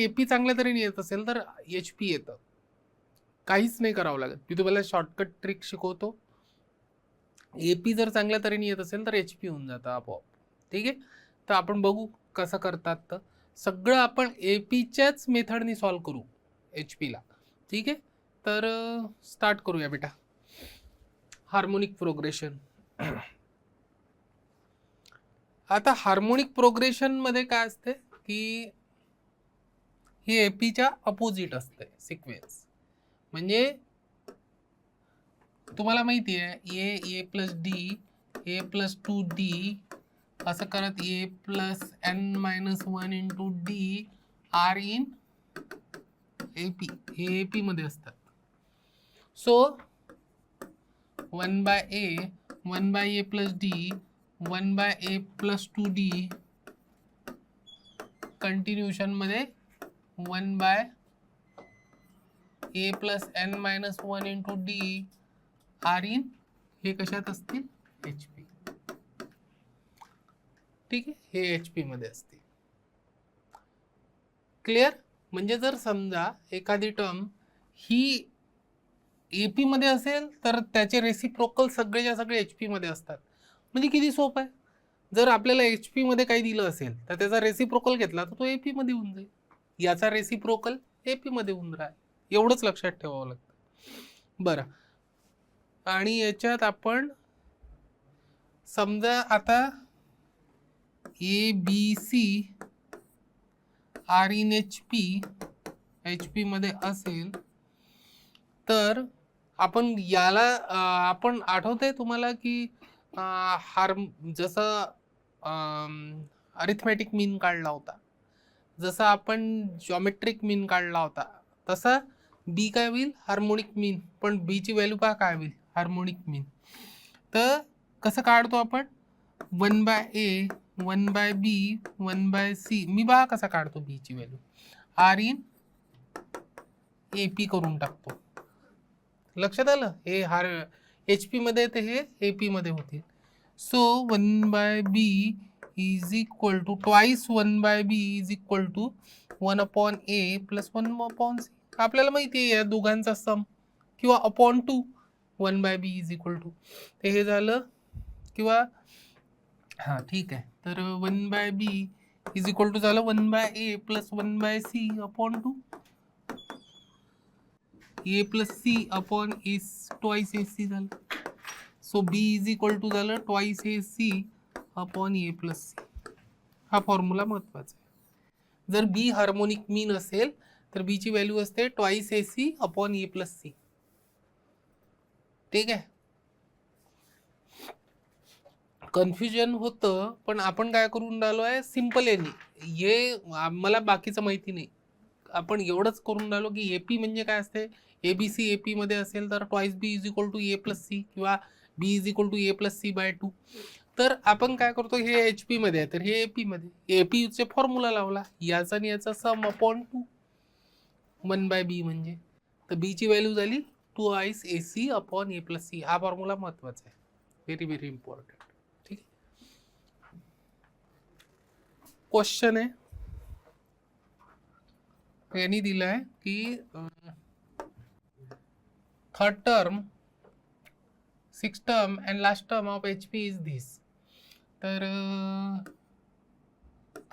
AP चांगल्या तऱ्हेने येत असेल तर HP येतं, काहीच नाही करावं लागत. मी तुम्हाला शॉर्टकट ट्रिक शिकवतो. एपी जर चांगल्या तऱ्हेने येत असेल तर HP होऊन जातं आपोआप. ठीक आहे, तर आपण बघू कसं करतात. तर सगळं आपण एपीच्याच मेथडनी सॉल्व्ह करू HP ला. ठीक आहे, तर स्टार्ट करूया बेटा. Harmonic progression. आता हार्मोनिक प्रोग्रेशन मध्ये काय असते की हे एपीच्या अपोजिट असते सिक्वेन्स. म्हणजे तुम्हाला माहिती आहे A plus D, A plus 2D असं करत A plus n-1 into D are in AP. हे एपी मध्ये असतात. So 1/a plus D 1/a plus 2D continuation मध्ये 1/a plus n-1 into D are in हे कशात असतील HP. ठीक आहे, हे HP मध्ये असते. क्लिअर. म्हणजे जर समजा एखादी टर्म ही एपी मध्ये असेल तर त्याचे रेसिप्रोकल सगळेच्या सगळे HP मध्ये असतात. म्हणजे किती सोपं आहे. जर आपल्याला HP मध्ये काही दिलं असेल तर त्याचा रेसिप्रोकल घेतला तर तो एपी मध्ये होऊन जाईल. याचा रेसिप्रोकल एपी मध्ये होऊन राहील. एवढंच लक्षात ठेवावं लागतं. बरं, आणि याच्यात आपण समजा आता ABC आर इन HP मध्ये असेल तर आपण याला आपण आठवतंय तुम्हाला की जसं अरिथमॅटिक मीन काढला होता, जसं आपण जॉमेट्रिक मीन काढला होता, तसा बी काय होईल हार्मोनिक मीन. पण बीची व्हॅल्यू पहा काय होईल हार्मोनिक मीन. तर कसं काढतो आपण 1/a 1/b 1/c. मी पहा कसा काढतो बीची व्हॅल्यू. आर इन एपी करून टाकतो. लक्षात आलं. हे HP मध्ये तर हे AP मध्ये होतील. So 1/b is equal to twice 1/b is equal to 1/a plus 1/c. आपल्याला माहिती आहे या दोघांचा सम किंवा upon 2 1/b is equal to. तर हे झालं किंवा हां ठीक आहे. तर 1/b इज इक्वल टू झालं 1/a plus 1/c upon 2. A plus C upon twice AC झालं. So B is equal to झालं twice AC upon A plus C. हा फॉर्म्युला महत्वाचा आहे. जर बी हार्मोनिक मीन असेल तर बी ची व्हॅल्यू असते twice AC upon A plus C. ठीक आहे, कन्फ्युजन होतं पण आपण काय करून राहिलो आहे सिम्पल आहे. हे मला बाकीचं माहिती नाही, आपण एवढंच करून राहिलो की एपी म्हणजे काय असते. ABC एपी मध्ये असेल तर twice B is equal to A plus C किंवा B is equal to A plus C by 2. तर आपण काय करतो हे HP मध्ये आहे तर हे AP मध्ये, AP चे फॉर्म्युला लावला याचा आणि याचा सम अपॉन 2 1/b म्हणजे. तर बी ची व्हॅल्यू झाली twice AC upon A plus C. हा फॉर्म्युला महत्वाचा आहे, व्हेरी व्हेरी इम्पॉर्टंट. ठीक आहे, क्वेश्चन आहे यांनी दिलाय की third term 6th term and last term of HP is this. तर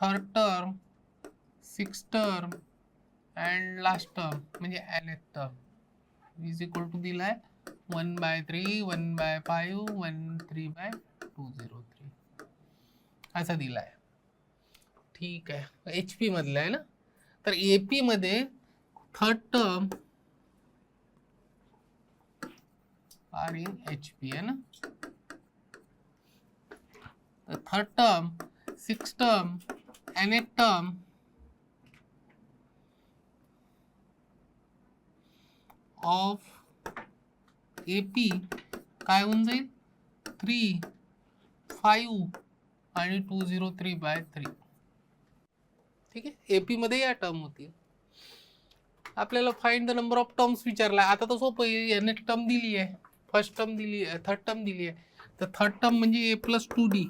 third term 6th term and last term म्हणजे nth term is equal to दिलाय 1/3 1/5 13/203 असा दिलाय. ठीक आहे, HP मधला आहे ना. तर AP मध्ये third term are in HP है ना. Third term 6th term nth term of AP काय होऊन जाईल 3 5 आणि 203/3. ठीक आहे, एपी मध्ये या टर्म होतील. आपल्याला find the number of terms विचारला. आता तर सोपं आहे, nth टर्म दिली आहे, फर्स्ट टर्म दिली आहे, थर्ड टर्म दिली आहे. तर थर्ड टर्म म्हणजे a प्लस 2D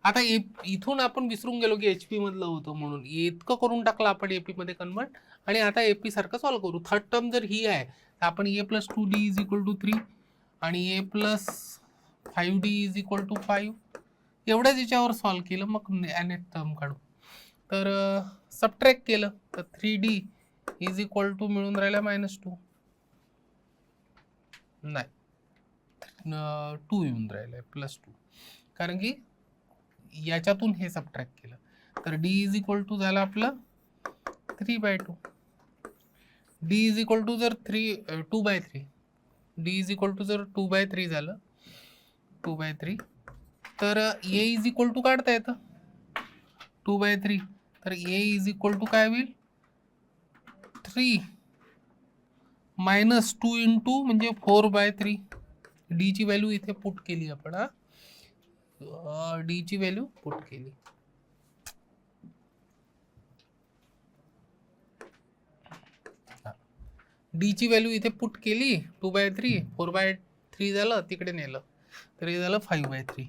आता इथून आपण विसरून गेलो की HP मधलं होतं म्हणून इतकं करून टाकलं आपण AP मध्ये कन्वर्ट. आणि आता AP सारखं सॉल्व्ह करू. थर्ड टर्म जर ही आहे तर आपण A+2D इज इक्वल टू 3 आणि A+5D इज इक्वल टू 5 एवढ्याच याच्यावर सॉल्व्ह केलं. मग nth टर्म काढू. तर सबट्रॅक्ट केलं तर 3D इज इक्वल टू मिळून राहिला -2 नाही 2 येऊन राहिलं +2 कारण की याच्यातून हे सबट्रॅक्ट केलं. तर D इज इक्वल टू झालं आपलं 3/2. D इज इक्वल टू जर 2/3 D इज इक्वल टू जर 2/3 झालं 2/3 तर A इज इक्वल टू काढता येतं 2/3. तर A इज इक्वल टू काय होईल 3 -2 इंटू म्हणजे 4/3. D ची व्हॅल्यू इथे पुट केली आपण. D ची व्हॅल्यू पुट केली. D ची व्हॅल्यू इथे पुट केली 2/3 4/3 झालं तिकडे नेलं तर हे झालं 5/3.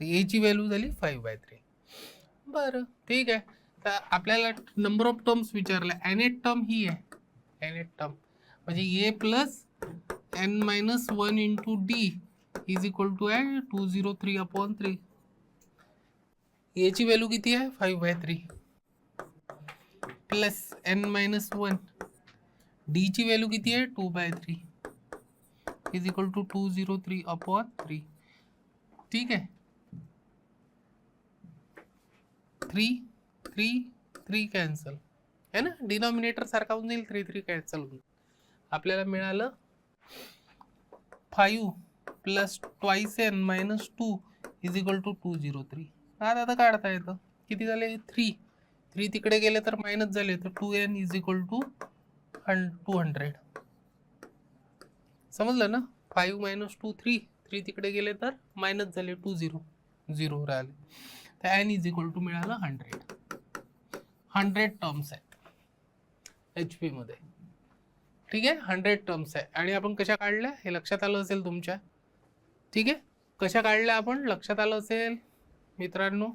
A ची व्हॅल्यू झाली 5/3. बरं ठीक आहे. तर आपल्याला नंबर ऑफ टर्म्स विचारला. nth टर्म ही आहे nth टर्म म्हणजे A+n-1 into D is equal to आहे 203/3. A ची व्हॅल्यू किती आहे 5/3 प्लस n-1. D ची व्हॅल्यू किती आहे 2/3 इज इक्वल टू 203/3. ठीक आहे. 3 कॅन्सल है ना. डिनॉमिनेटर सारखा होऊन जाईल 3 कॅन्सल होऊन. आपल्याला मिळालं 5 plus twice n-2 is equal to 203. आता काढता येतं. किती झाले 3 तिकडे गेले तर मायनस झाले तर 2n इज इक्वल टू 200. समजलं ना. 5 - 2 3 तिकडे गेले तर मायनस झाले 0 राहिले. तर n इज इक्वल टू मिळालं 100 टर्म्स आहेत HP मध्ये. ठीक आहे 100 टर्म्स आहे. आणि आपण कशा काढल्या हे लक्षात आलं असेल तुमच्या. ठीक आहे कशा काढल्या आपण लक्षात आलं असेल मित्रांनो.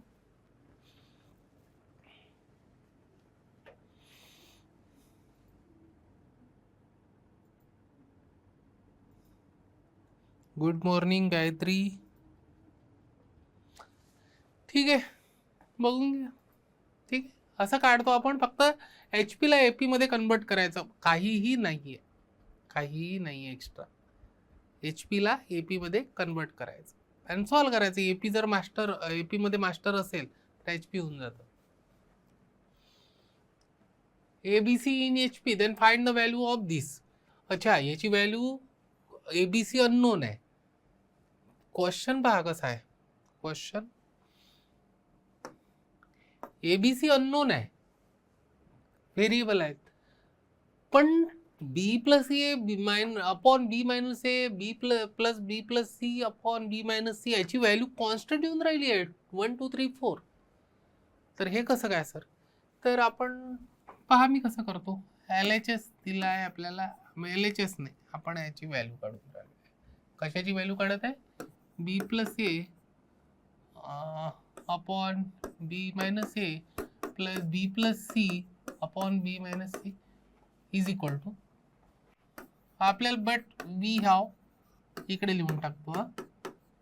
Good morning Gayatri. ठीक आहे बघून घ्या. ठीक आहे असं काढतो आपण. फक्त HP ला AP मध्ये कन्वर्ट करायचं. काहीही नाहीये एक्स्ट्रा. HP ला AP मध्ये कन्वर्ट करायचं आणि सॉल्व्ह करायचं. AP जर AP मध्ये मास्टर असेल तर HP होऊन जातं. ABC in HP then find the value of this. अच्छा याची व्हॅल्यू ABC अननोन आहे. क्वेश्चन पहा कसा आहे. क्वेश्चन ABC अननोन आहे व्हेरिएबल आहेत पण B plus A upon B minus A B plus B plus C upon B minus C याची व्हॅल्यू कॉन्स्टंट येऊन राहिली आहे 1 2 3 4. तर हे कसं काय सर. तर आपण पहा मी कसं करतो. LHS दिला आहे आपल्याला. LHS नाही आपण याची व्हॅल्यू काढून राहिलो. कशाची व्हॅल्यू काढत आहे B plus A upon B minus A plus B plus C upon B minus C is equal to आपल्याला बट बी हाव इकडे लिहून टाकतो.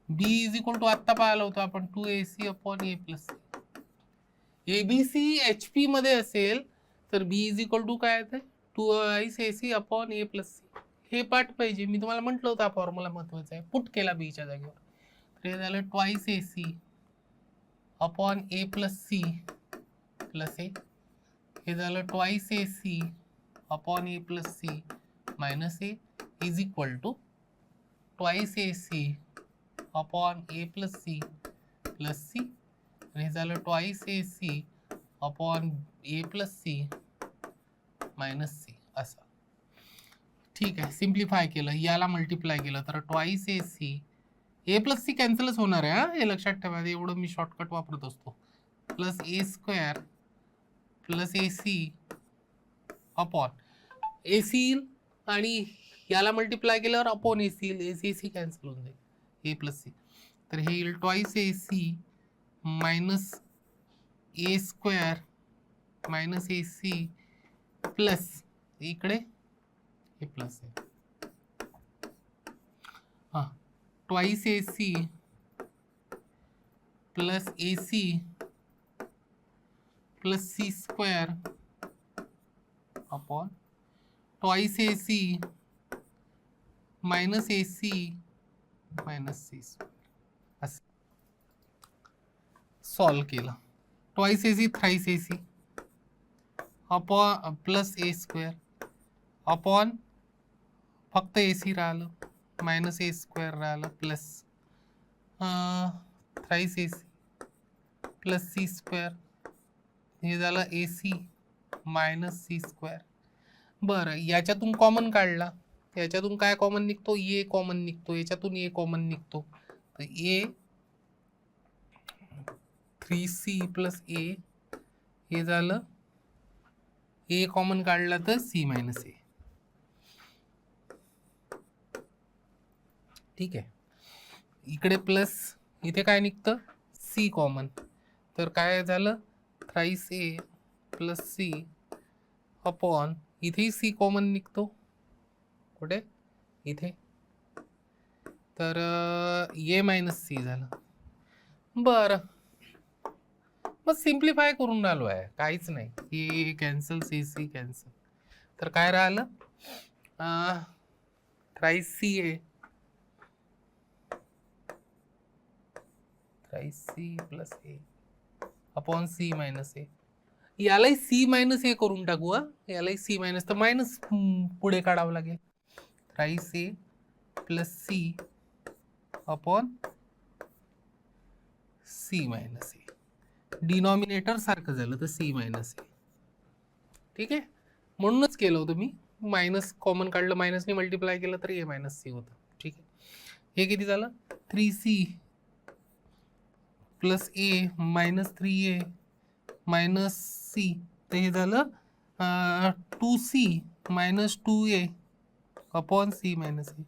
B इज इक्वल टू आत्ता पाहिलं होतं आपण 2AC upon A plus C. ABC HP मध्ये असेल तर B इज इक्वल टू काय आहे 2AC upon A plus C. हे पाठ पाहिजे. मी तुम्हाला म्हटलं होतं हा फॉर्म्युला महत्वाचा आहे. पुट केला B च्या जागेवर. तर हे झालं 2AC upon A plus C plus A. हे झालं 2AC upon A plus C minus A is equal to 2AC upon A plus C plus C. आणि हे झालं 2AC upon A plus C minus C असं. ठीक आहे simplify केलं याला मल्टिप्लाय केलं तर 2AC A प्लस C कॅन्सलच होणार आहे. हे लक्षात ठेवा. एवढं मी शॉर्टकट वापरत असतो. Plus A² plus AC upon AC आणि याला मल्टिप्लाय केल्यावर अपॉन ए सी येईल, ए सी कॅन्सल होऊन जाईल, ए प्लस सी. तर हे येईल twice A C minus A square minus A C plus इकडे हे प्लस आहे, हां, twice A C plus A C plus C square upon twice A C minus A C minus C square असं solve केलं. Twice A C thrice A C upon plus A square upon फक्त A C राहिलं minus A square राहिलं plus thrice A C plus C square हे झालं ए C minus C square. बरं, याच्यातून common काढला, याच्यातून काय कॉमन निघतो, ए कॉमन निघतो, याच्यातून ए कॉमन निघतो, तर ए 3c प्लस ए हे झालं, ए कॉमन काढला तर सी मायनस ए. ठीक आहे, इकडे प्लस, इथे काय निघतं सी कॉमन, तर काय झालं thrice A plus C upon इथेही सी कॉमन निघतो, कुठे इथे, तर ए मायनस सी झालं. बरं, मग सिम्प्लिफाय करून राहिलो आहे, काहीच नाही, ए कॅन्सल सी सी कॅन्सल, तर काय राहिलं थ्राईस सी ए थ्राईस सी प्लस ए अपॉन सी मायनस ए. यालाही सी मायनस ए करून टाकू, यालाही सी मायनस, तर मायनस पुढे काढावं लागेल, thrice A plus C upon C minus A. Denominator सारखं झालं तर सी मायनस ए. ठीक आहे, म्हणूनच केलं होतं मी, मायनस कॉमन काढलं, मायनसने मल्टिप्लाय केलं तर ए मायनस सी होतं. ठीक आहे, हे किती झालं 3c plus A minus 3a minus C, तर हे झालं 2c minus 2a upon C minus A.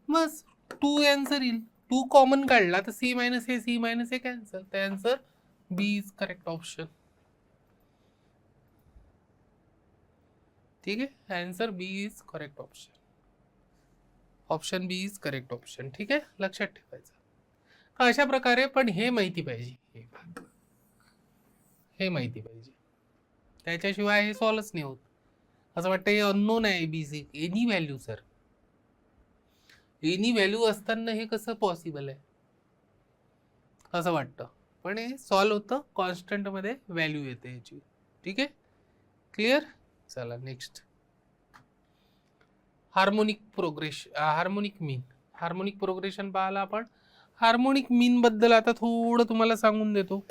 बस 2 आन्सर येईल, 2 कॉमन काढला तर सी मायनस ए कॅन्सल, तर answer B is correct option. ठीक आहे, answer B is correct option, option B is correct option. ठीक आहे, लक्षात ठेवायचं. अशा प्रकारे, पण हे माहिती पाहिजे, हे माहिती पाहिजे, त्याच्याशिवाय हे सॉल्वच नाही होत. असं वाटतं हे अननोन आहे ABC, any value sir, any value असताना हे कसं पॉसिबल आहे असं वाटतं, पण हे सॉल्व होतं, कॉन्स्टंट मध्ये व्हॅल्यू येते याची. ठीक आहे, क्लिअर. चला नेक्स्ट, हार्मोनिक प्रोग्रेशन, हार्मोनिक मीन. हार्मोनिक प्रोग्रेशन पाहायला आपण, हार्मोनिक मीन बद्दल आता थोडं तुम्हाला सांगून देतो.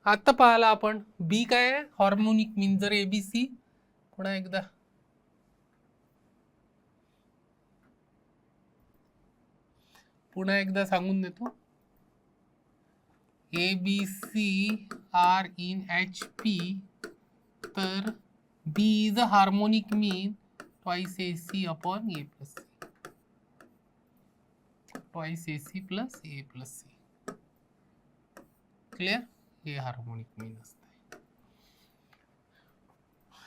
आता पाहायला आपण बी काय आहे, हार्मोनिक मीन. जर एबीसी पुन्हा एकदा सांगून देतो, A B C are in H P, तर B is a harmonic mean twice A C upon A plus C, twice A C plus A plus C. Clear, हे हार्मोनिक मीन असते.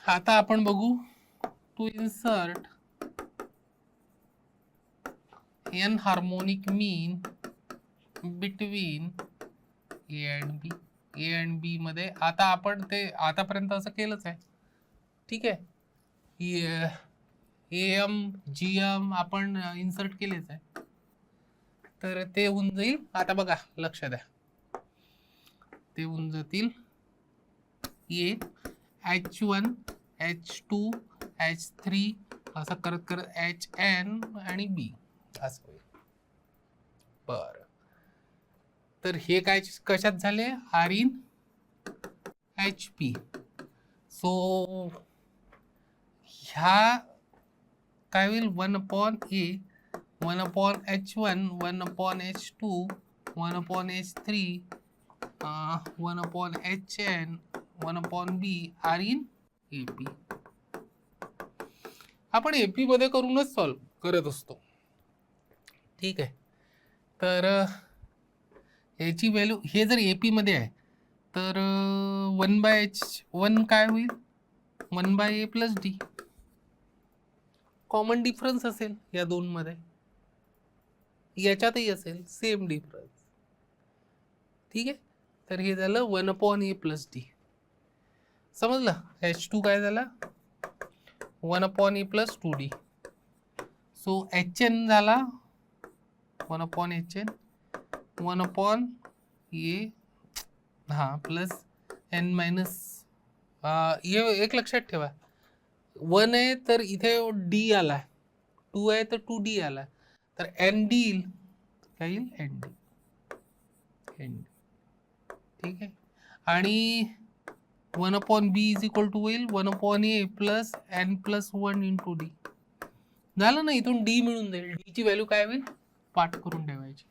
आता आपण बघू, to insert n harmonic mean between A and B. A and B मध्ये आता आपण ते आतापर्यंत असं केलंच आहे. ठीक आहे, एम जी एम आपण इन्सर्ट केलेच आहे, तर ते होऊन जाईल. आता बघा, लक्ष द्या, ते होऊन जातील ए H1 H2 H3 असं करत करत HN आणि बी असं होईल. बरं, तर हे काय कशात झाले, R in H P. So ह्या काय होईल, 1 upon A, 1 upon H1, 1 upon H2, 1 upon H3, 1 upon HN, 1 upon B R in AP. आपण AP मध्ये करूनच सॉल्व करत असतो. ठीक आहे. तर याची व्हॅल्यू, हे जर AP मध्ये आहे तर 1/H1 काय होईल, 1/A + D. कॉमन डिफरन्स असेल या दोन मध्ये, याच्यातही असेल सेम डिफरन्स. ठीक आहे. तर हे झालं 1/A + D. समजलं. H2 काय झाला, 1/A + 2D. सो HN झाला 1/HN 1/A plus N minus, हे एक लक्षात ठेवा, 1 आहे तर इथे D आला, 2 आहे तर 2D आला, तर ND येईल, काय येईल, ND. ठीक आहे. आणि 1/B = होईल 1/A + N + 1 × D. झालं ना. इथून D मिळून जाईल. D ची व्हॅल्यू काय होईल, पाठ करून ठेवायची,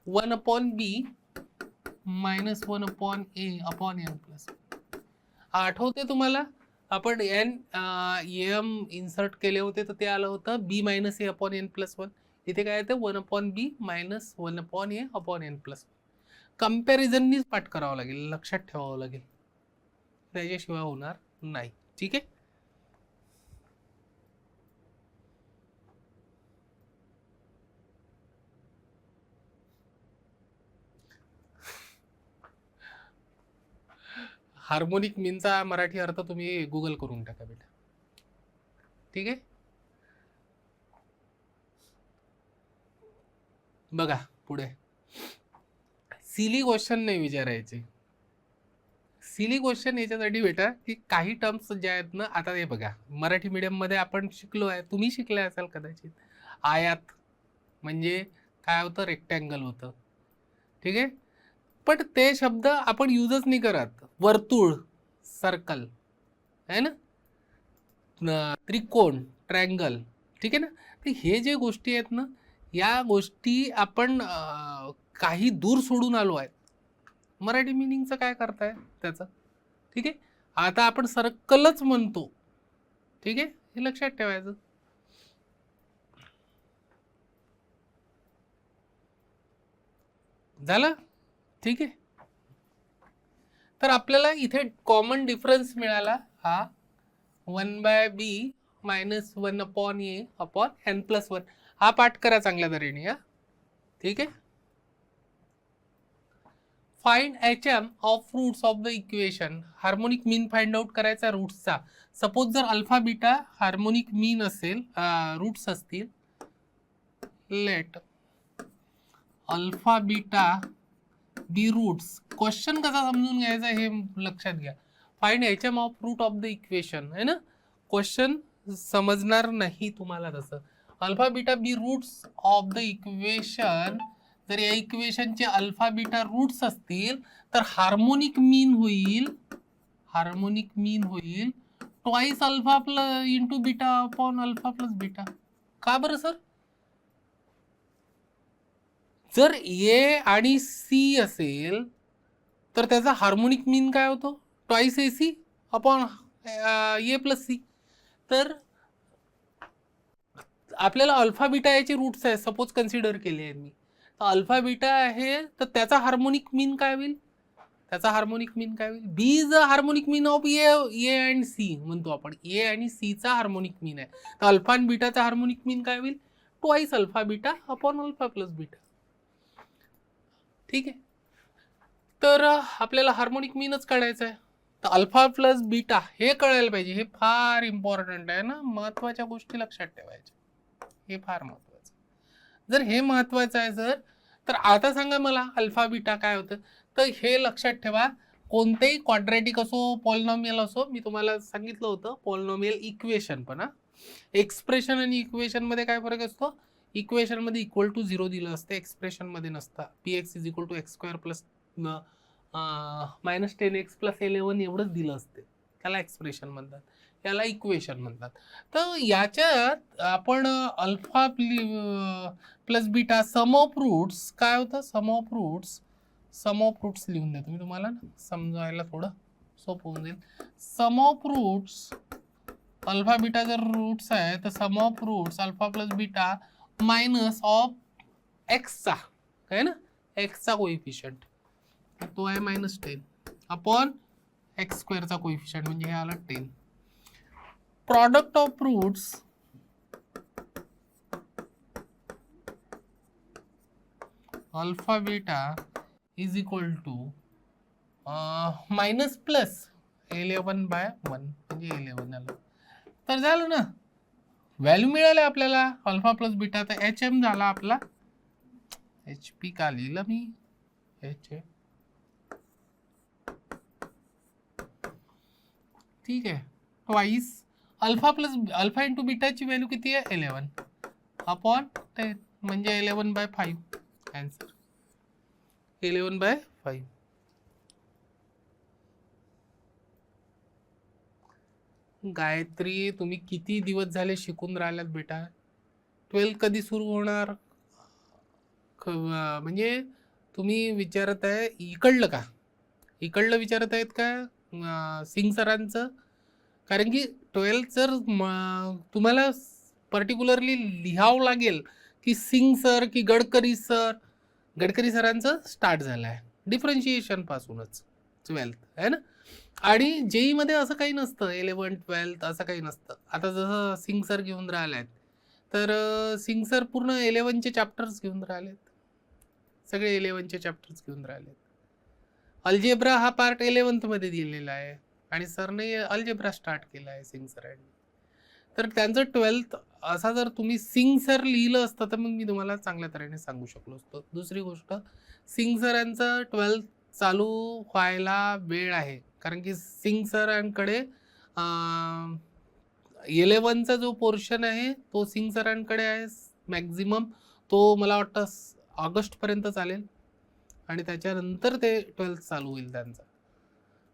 1/B - 1/A/N+. आठवते तुम्हाला, आपण M इन्सर्ट केले होते तर ते आलं होतं B - A/N+1. इथे काय येतं, 1/B - 1/A/N+1. कंपॅरिझननीच पाठ करावं लागेल, लक्षात ठेवावं लागेल, त्याच्याशिवाय होणार नाही. ठीक आहे. हार्मोनिक मीनचा मराठी अर्थ तुम्ही गुगल करून टाका बेटा. ठीक आहे. बघा पुढे, सिली क्वेश्चन नाही विचारायचे. सिली क्वेश्चन याच्यासाठी बेटा की काही टर्म्स ज्या आहेत ना, आता हे बघा, मराठी मीडियम मध्ये आपण शिकलो आहे, तुम्ही शिकले असाल कदाचित, आयात म्हणजे काय होतं, रेक्टँगल होतं. ठीक आहे. पण ते शब्द आपण यूजच नाही करत. वर्तुळ, सर्कल आहे ना, त्रिकोण, ट्रायंगल. ठीक आहे ना. तर हे जे गोष्टी आहेत ना, या गोष्टी आपण काही दूर सोडून आलो आहे. मराठी मिनिंगचं काय करताय त्याचं. ठीक आहे. आता आपण सर्कलच म्हणतो. ठीक आहे. हे लक्षात ठेवायचं. झालं. ठीक आहे. तर आपल्याला इथे कॉमन डिफरन्स मिळाला हा 1/B - 1/A/N+1. हा पाठ करा चांगल्या तऱ्हेने. हा ठीक आहे. Find HM of roots of the equation. Harmonic mean find out करायचा रूट्सचा. सपोज जर अल्फा बीटा हार्मोनिक मीन असेल, रूट्स असतील, let alpha beta be roots. Question कसा समजून घ्यायचा हे लक्षात घ्या. Find HM of root of the equation आहे ना, क्वेश्चन समजणार नाही तुम्हाला तसं. Alpha beta be roots of the equation. जर या इक्वेशनचे अल्फा बीटा रूट्स असतील तर हार्मोनिक मीन होईल, twice alpha into beta upon alpha plus beta. का बरं सर? जर ए आणि सी असेल तर त्याचा हार्मोनिक मीन काय होतो, ट्वाइस AC अपॉन ए + C. तर आपल्याला अल्फा बीटा याचे रूट्स आहे, सपोज कन्सिडर केले आहेत मी, तर अल्फा बीटा आहे तर त्याचा हार्मोनिक मीन काय होईल, B is a harmonic mean of A and C म्हणतो आपण. ए आणि सी चा हार्मोनिक मीन आहे, तर अल्फा आणि बीटाचा हार्मोनिक मीन काय होईल, twice alpha beta upon alpha plus beta. ठीक आहे. तर आपल्याला हार्मोनिक मीनच काढायचं आहे, तर अल्फा प्लस बीटा हे कळायला पाहिजे. हे फार इम्पॉर्टंट आहे ना, महत्वाच्या गोष्टी लक्षात ठेवायच्या, हे फार महत्वाचं. जर हे महत्वाचं आहे सर, तर आता सांगा मला अल्फा बीटा काय होतं. तर हे लक्षात ठेवा, कोणतेही क्वाड्रॅटिक असो, पॉलिनॉमियल असो, मी तुम्हाला सांगितलं होतं पॉलिनॉमियल इक्वेशन पण, एक्सप्रेशन आणि इक्वेशन मध्ये काय फरक असतो. इक्वेशन मध्ये =0 दिलं असतं, एक्सप्रेशन मध्ये नसतं. px = x² + -10x + 11 एवढंच दिलं असते, त्याला एक्सप्रेशन म्हणतात, याला इक्वेशन म्हणतात. तर याच्यात आपण alpha plus beta sum of roots काय होतं, सम ऑफ रूट्स लिहून देतो मी तुम्हाला, समजायला थोडं सोपं होऊन जाईल. Sum of roots alpha beta जर रूट्स आहे तर sum of roots alpha plus beta minus of एक्सचा काय ना एक्सचा कोइफिशियंट तो आहे -10 अपॉन एक्स स्क्वेअरचा कोइफिशियंट म्हणजे हे आलं 10. Product of roots alpha beta is equal to minus plus 11/1 म्हणजे 11 आलं. तर झालं ना, व्हॅल्यू मिळाले आपल्याला अल्फा प्लस बीटा. तर एच एम झाला आपला, एच पी का लिहिलं मी, एच एम. ठीक आहे, twice alpha plus alpha into बीटाची व्हॅल्यू किती आहे 11 अपॉन 10 म्हणजे 11/5. आन्सर 11/5. गायत्री, तुम्ही किती दिवस झाले शिकून राहिलात बेटा? 12 कधी सुरू होणार? म्हणजे तुम्ही विचारत आहे इकडलं का, इकडलं विचारत आहेत का सिंग सरांचं? कारण की 12 जर तुम्हाला पर्टिक्युलरली लिहावं लागेल की सिंग सर की गडकरी सर. गडकरी सरांचं स्टार्ट झालं आहे डिफरन्शिएशन पासूनच 12th आहे ना. आणि जेई मध्ये असं काही नसतं, 11th 12th असं काही नसतं. आता जसं सिंग सर घेऊन राहिले आहेत तर सिंग सर पूर्ण 11चे चॅप्टर्स घेऊन राहिलेत, सगळे 11चे चॅप्टर्स घेऊन राहिलेत. अल्जेब्रा हा पार्ट 11th मध्ये दिलेला आहे आणि सरने अल्जेब्रा स्टार्ट केला आहे सिंग सरांनी. तर त्यांचं 12th असा जर तुम्ही सिंग सर लिहिलं असतं तर मग मी तुम्हाला चांगल्या तऱ्हेने सांगू शकलो असतो. दुसरी गोष्ट, सिंग सरांचं 12th चालू व्हायला वेळ आहे कारण की सिंग सरांकडे 11चा जो पोर्शन आहे तो सिंग सरांकडे आहे मॅक्झिमम. तो मला वाटतं ऑगस्टपर्यंत चालेल आणि त्याच्यानंतर ते 12th चालू होईल त्यांचा.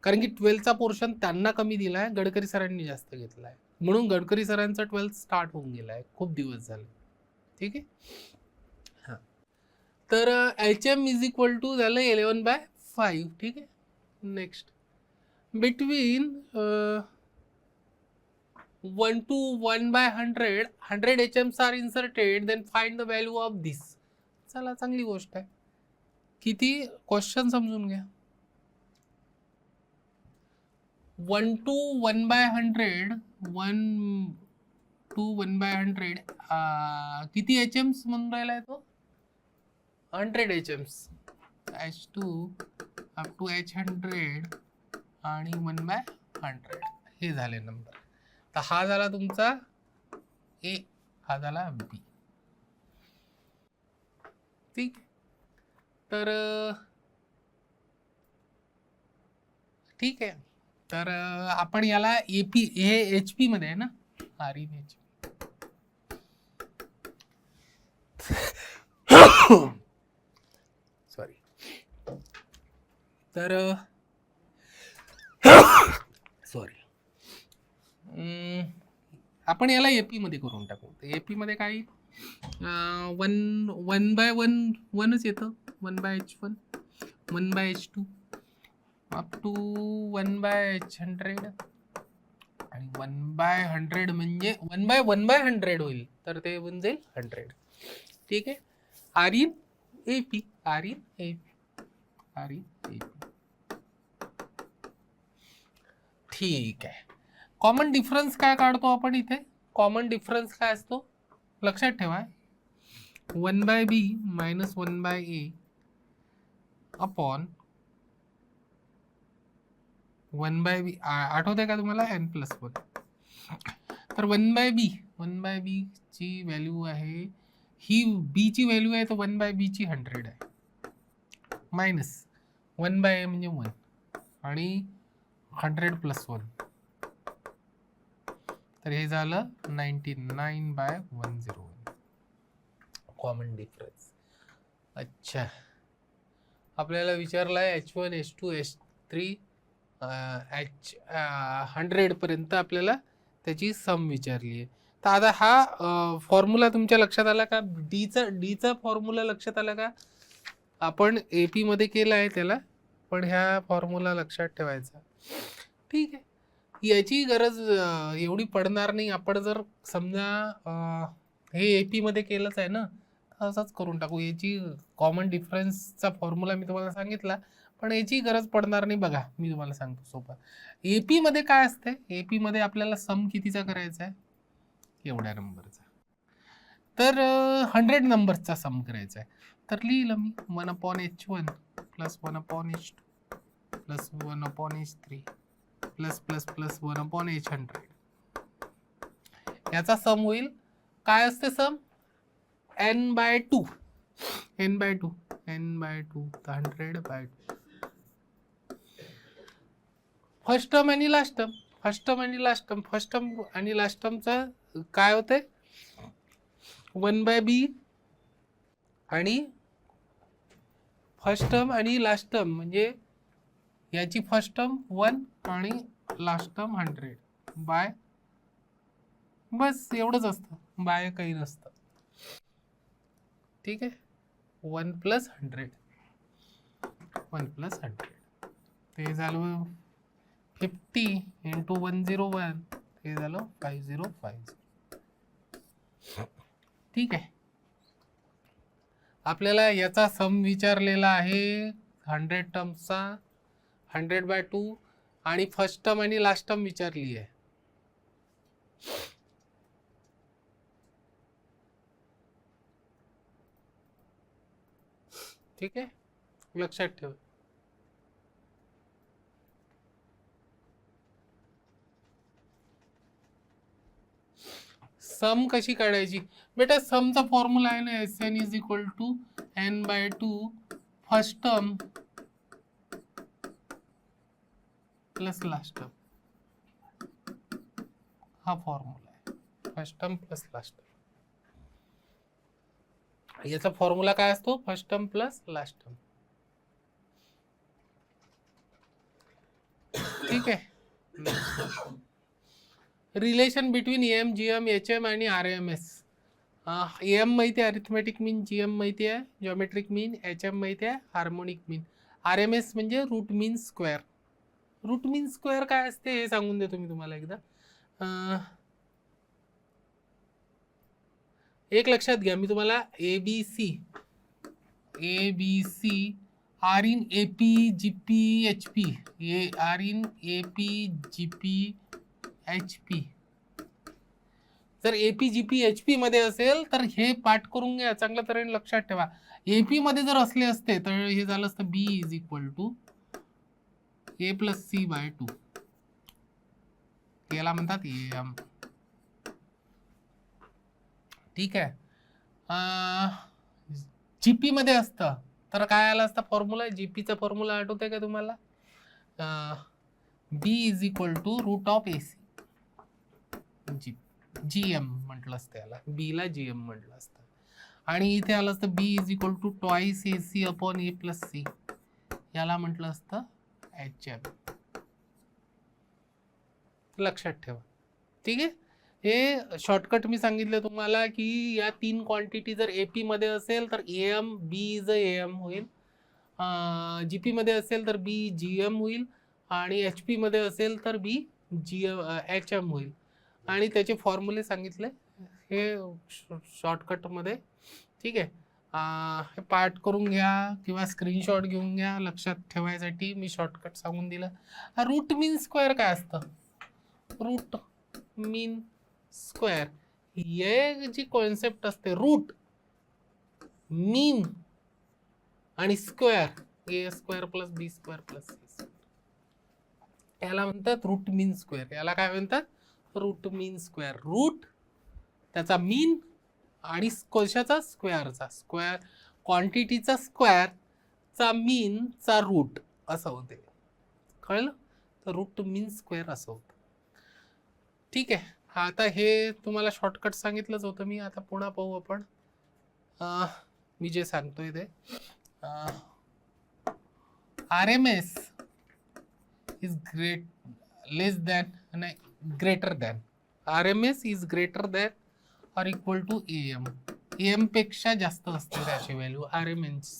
कारण की 12चा पोर्शन त्यांना कमी दिला आहे, गडकरी सरांनी जास्त घेतला आहे, म्हणून गडकरी सरांचा 12th स्टार्ट होऊन गेला आहे, खूप दिवस झाले. ठीक आहे. हां, तर H M is equal to झालं 11/5. ठीक आहे. Next, between 1 to 1/100 100 HMs are inserted, then find the value of this. चला, चांगली गोष्ट आहे. किती क्वेश्चन समजून घ्या. 1 to 1/100 1 to 1/100 किती HMs म्हणून राहिला आहे तो? 100 HMs. H2 up to H100 आणि 1/100 हे झाले नंबर. तर हा झाला तुमचा ए, हा झाला बी. ठीक. तर ठीक आहे, तर आपण याला एपी, हे एच पी मध्ये आहे ना, आर इन एच. सॉरी. तर सॉरी, आपण याला एपी मध्ये करून टाकू. एपी मध्ये काय 1/1च येतं, 1/H1 1/H2 up to 1/H100 आणि 1/100 म्हणजे 1/1/100 होईल, तर ते होऊन जाईल 100. ठीक आहे. R in AP, R in AP, R in AP. ठीक आहे. कॉमन डिफरन्स काय काढतो आपण इथे? कॉमन डिफरन्स काय असतो लक्षात ठेवा, 1/b minus 1/a upon 1/b. आठवते का तुम्हाला? n+1. तर 1/b ची व्हॅल्यू आहे, ही b ची व्हॅल्यू आहे, तर 1/b ची 100 आहे, मायनस 1/a म्हणजे 1 आणि 100+1, तर हे झालं 99/101 कॉमन डिफरन्स. अच्छा, आपल्याला विचारला आहे H1 H2 H3 H100 पर्यंत आपल्याला त्याची सम विचारली आहे. तर आता हा फॉर्म्युला तुमच्या लक्षात आला का? डीचा फॉर्म्युला लक्षात आला का? आपण एपी मध्ये केला आहे त्याला, पण ह्या फॉर्म्युला लक्षात ठेवायचा. ठीक आहे. याची गरज एवढी पडणार नाही. आपण जर समजा हे एपी मध्ये केलंच आहे ना, असंच करून टाकू. याची कॉमन डिफरन्सचा फॉर्म्युला मी तुम्हाला सांगितला, पण याची गरज पडणार नाही. बघा मी तुम्हाला सांगतो सोपं. एपी मध्ये काय असते, एपी मध्ये आपल्याला सम कितीचा करायचा आहे, एवढ्या नंबरचा. तर 100 नंबर्सचा सम करायचा आहे. तर लिहिलं मी 1/h1 plus 1/h2 plus 1/h3 plus plus plus 1/h100. याचा सम होईल. काय असते सम, n/2 n/2 n/2 100/2. First term आणि लास्ट टर्म, फर्स्ट टर्म आणि लास्ट टर्म, फर्स्ट टर्म आणि लास्ट टर्मचा काय होते 1/b आणि फर्स्ट टर्म आणि लास्ट टर्म म्हणजे याची फर्स्ट टर्म 1 आणि लास्ट टर्म 100 बाय, बस एवढंच असतं, बाय काही नसतं. ठीक आहे. 1 + 100 1 + 100 ते झालं 50 × 101 ते झालं 5050. ठीक आहे. आपल्याला याचा सम विचारलेला आहे 100 टर्मचा 100/2 आणि फर्स्ट टर्म आणि लास्ट टर्म विचारली आहे. ठीक आहे, लक्षात ठेवा. सम कशी काढायची बेटा, समचा फॉर्म्युला आहे ना, Sn = n/2 first term plus last term. हा फॉर्म्युला आहे, first term plus last term. याचा फॉर्म्युला काय असतो, first term plus last term. ठीक आहे. Relation between M, GM, HM आणि आरएमएस. एम माहिती आहे अरिथमेटिक मीन, जीएम माहिती आहे जॉमेट्रिक मीन, एचएम माहिती आहे हार्मोनिक मीन, आरएमएस म्हणजे रूट मीन स्क्वेअर. रूट मीन स्क्वेअर काय असते हे सांगून देतो मी तुम्हाला एकदा. एक लक्षात घ्या, मी तुम्हाला ABC R in AP GP HP, R in AP GP HP. जर एपी जीपी एचपी मध्ये असेल तर हे पाठ करून घ्या, चांगल्या तऱ्हेने लक्षात ठेवा. एपी मध्ये जर असले असते तर हे झालं असतं बी = a + c/2. याला म्हणतात एम. ठीक आहे. जीपी मध्ये असतं तर काय आलं असतं फॉर्म्युला, जीपीचा फॉर्म्युला आठवतंय का तुम्हाला, b = √AC. जीएम म्हटलं असतं याला, बी ला जीएम म्हटलं असतं. आणि इथे आलं असतं b = 2 AC / a + c. याला म्हटलं असतं HM. लक्षात ठेवा. ठीक आहे. हे शॉर्टकट मी सांगितलं तुम्हाला की या 3 क्वांटिटी जर एपी मध्ये असेल तर एम बी इज एम होईल, जीपी मध्ये असेल तर बी जीएम होईल, आणि एचपी मध्ये असेल तर बी एचएम होईल. आणि त्याचे फॉर्म्युले सांगितले हे शॉर्टकट मध्ये. ठीक आहे. हे पाठ करून घ्या किंवा स्क्रीनशॉट घेऊन घ्या लक्षात ठेवायसाठी. मी शॉर्टकट सांगून दिलं. रूट मीन स्क्वेअर काय असतं, रूट मीन स्क्वेअर हे जी कॉन्सेप्ट असते, रूट मीन आणि स्क्वेअर, a² + b² + c², याला म्हणतात रूट मीन स्क्वेअर. याला काय म्हणतात, रूट मीन स्क्वेअर. रूट त्याचा मीन आणि कशाचा, स्क्वेअरचा, स्क्वेअर क्वांटिटीचा स्क्वेअरचा मीनचा रूट असं होते. कळलं, तर रूट मीन स्क्वेअर असं होतं. ठीक आहे. आता हे तुम्हाला शॉर्टकट सांगितलंच होतं मी. आता पुन्हा पाहू आपण. मी जे सांगतोय ते RMS is greater than RMS is greater than or equal to AM. AM पेक्षा जास्त असते त्याची व्हॅल्यू RMS,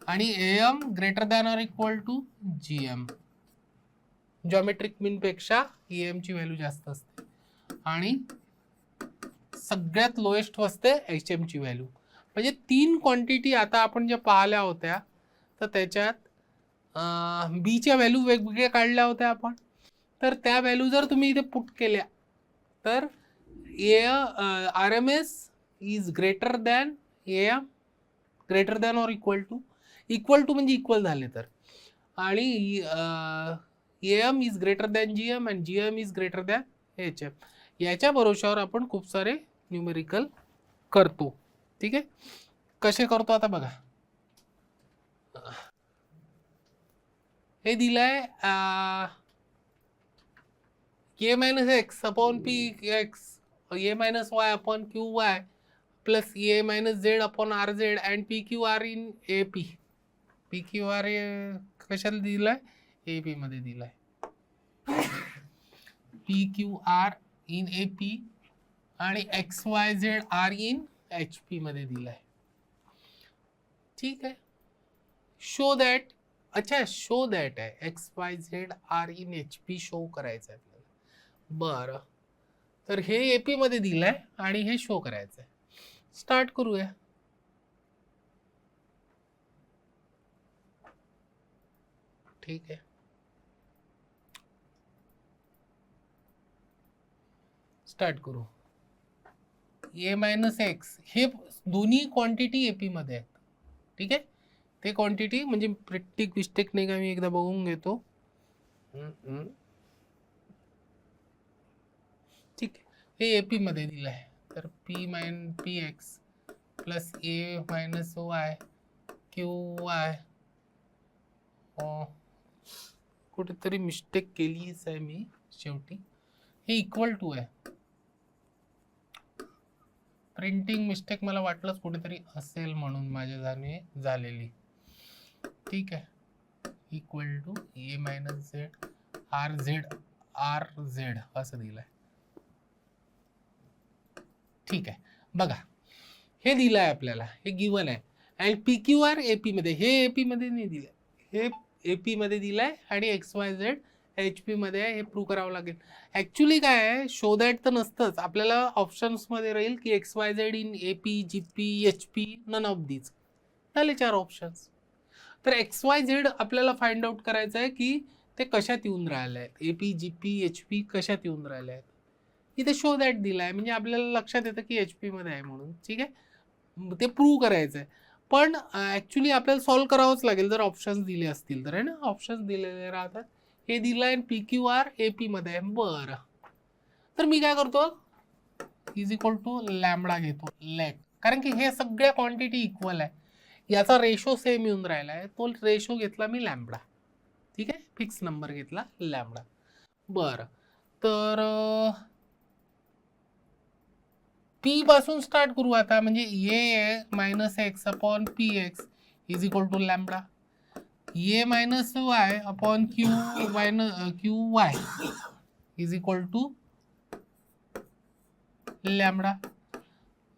आणि AM greater than or equal to GM. Geometric mean पेक्षा एम ची व्हॅल्यू जास्त असते आणि सगळ्यात लोएस्ट असते एच एम ची व्हॅल्यू. म्हणजे 3 क्वांटिटी आता आपण ज्या पाहिल्या होत्या तर त्याच्यात बीच्या व्हॅल्यू वेगवेगळ्या काढल्या होत्या आपण. तर त्या व्हॅल्यू जर तुम्ही इथे पुट केल्या तर R M S is greater than M, greater than or equal to म्हणजे इक्वल झाले तर, आणि M is greater than G M and G M is greater than H M. याच्या भरोशावर आपण खूप सारे न्यूमेरिकल करतो. ठीक आहे, कसे करतो आता बघा. हे दिलंय A minus X upon P X, A minus Y upon Q Y plus A minus Z upon R Z and P Q R in A P. P Q R कशाला दिलाय? ए पी मध्ये दिलाय. P Q R in A P आणि X Y Z are in H P मध्ये दिलाय. ठीक आहे, show that. अच्छा, शो दॅट आहे, X Y Z are in H P show करायचं आहे आपल्याला. बरं, तर हे एपी मध्ये दिलंय आणि हे शो करायचं आहे. स्टार्ट करूया. ठीक आहे, स्टार्ट करू. ए मायनस एक्स हे दोन्ही क्वांटिटी एपी मध्ये आहेत. ठीक आहे, ते क्वांटिटी म्हणजे प्रत्येक मिस्टेक नाही का, मी एकदा बघून घेतो. ठीक आहे, हे एपी मध्ये दिलं आहे. तर P X plus A minus Y Q Y. कुठेतरी मिस्टेक केलीच आहे मी शेवटी. हे इक्वल टू आहे, प्रिंटिंग मिस्टेक मला वाटलंच कुठेतरी असेल म्हणून माझ्या झालेली. ठीक आहे, equal to A minus Z R Z असं दिलंय. ठीक आहे, बघा हे दिलं आहे आपल्याला, हे गिवन आहे. आणि पी क्यू आर एपी मध्ये, हे एपी मध्ये नाही दिलंय, हे एपी मध्ये दिलंय आणि X Y Z H P मध्ये आहे. हे प्रूव्ह करावं लागेल. ऍक्च्युली काय आहे, शो दॅट तर नसतंच, आपल्याला ऑप्शन्स मध्ये राहील की X Y Z in AP GP H P none of these. झाले 4 ऑप्शन्स. तर एक्स वाय झेड आपल्याला फाइंड आउट करायचं आहे की ते कशात येऊन राहिले आहेत, एपी जीपी एच पी कशात येऊन राहिले आहेत. इथे शो दॅट दिला आहे म्हणजे आपल्याला लक्षात येतं की एच पी मध्ये आहे म्हणून. ठीक आहे, ते प्रूव्ह करायचं आहे. पण ऍक्च्युली आपल्याला सॉल्व्ह करावंच लागेल जर ऑप्शन्स दिले असतील तर, आहे ना. ऑप्शन्स दिलेले राहतात. हे दिलं आहे पी क्यू आर एपी मध्ये आहे. बरं, तर मी काय करतो, इज इक्वल टू लॅमडा घेतो, लेट. कारण की हे सगळ्या क्वांटिटी इक्वल आहे, याचा रेशो सेम येऊन राहिला आहे, तो रेशो घेतला मी लॅमडा. ठीक आहे, फिक्स नंबर घेतला लॅमडा. बरं, तर पी पासून स्टार्ट करू आता. म्हणजे A minus X upon P X is equal to lambda. A minus Y upon Q Y is equal to lambda.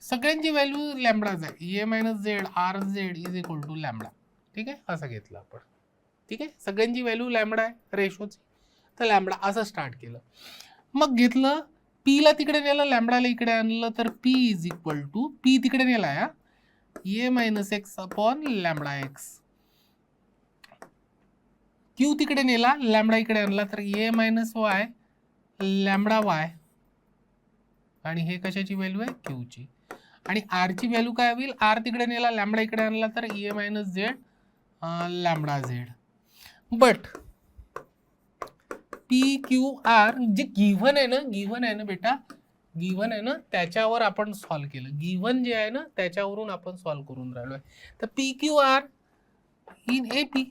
सगळ्यांची व्हॅल्यू लॅमडाच आहे. A minus Z R Z is equal to lambda. ठीक आहे, असं घेतलं आपण. ठीक आहे, सगळ्यांची व्हॅल्यू लॅमडा आहे रेशोची, तर लॅमडा असं स्टार्ट केलं. मग घेतलं पीला तिकडे नेलं, लॅमडाला इकडे आणलं, तर P is equal to, P तिकडे नेला या, A minus X upon lambda X. Q तिकडे नेला, लॅमडा इकडे आणला, तर A minus Y lambda Y. आणि हे कशाची व्हॅल्यू आहे, क्यूची. आणि आरची व्हॅल्यू काय होईल, आर तिकडे नेला, लॅमडा इकडे आणला, तर A minus Z lambda Z. But P Q R जे गिव्हन आहे ना बेटा, गिव्हन आहे ना, त्याच्यावर आपण सॉल्व्ह केलं. गिव्हन जे आहे ना त्याच्यावरून आपण सॉल्व्ह करून राहिलोय. तर P Q R in A P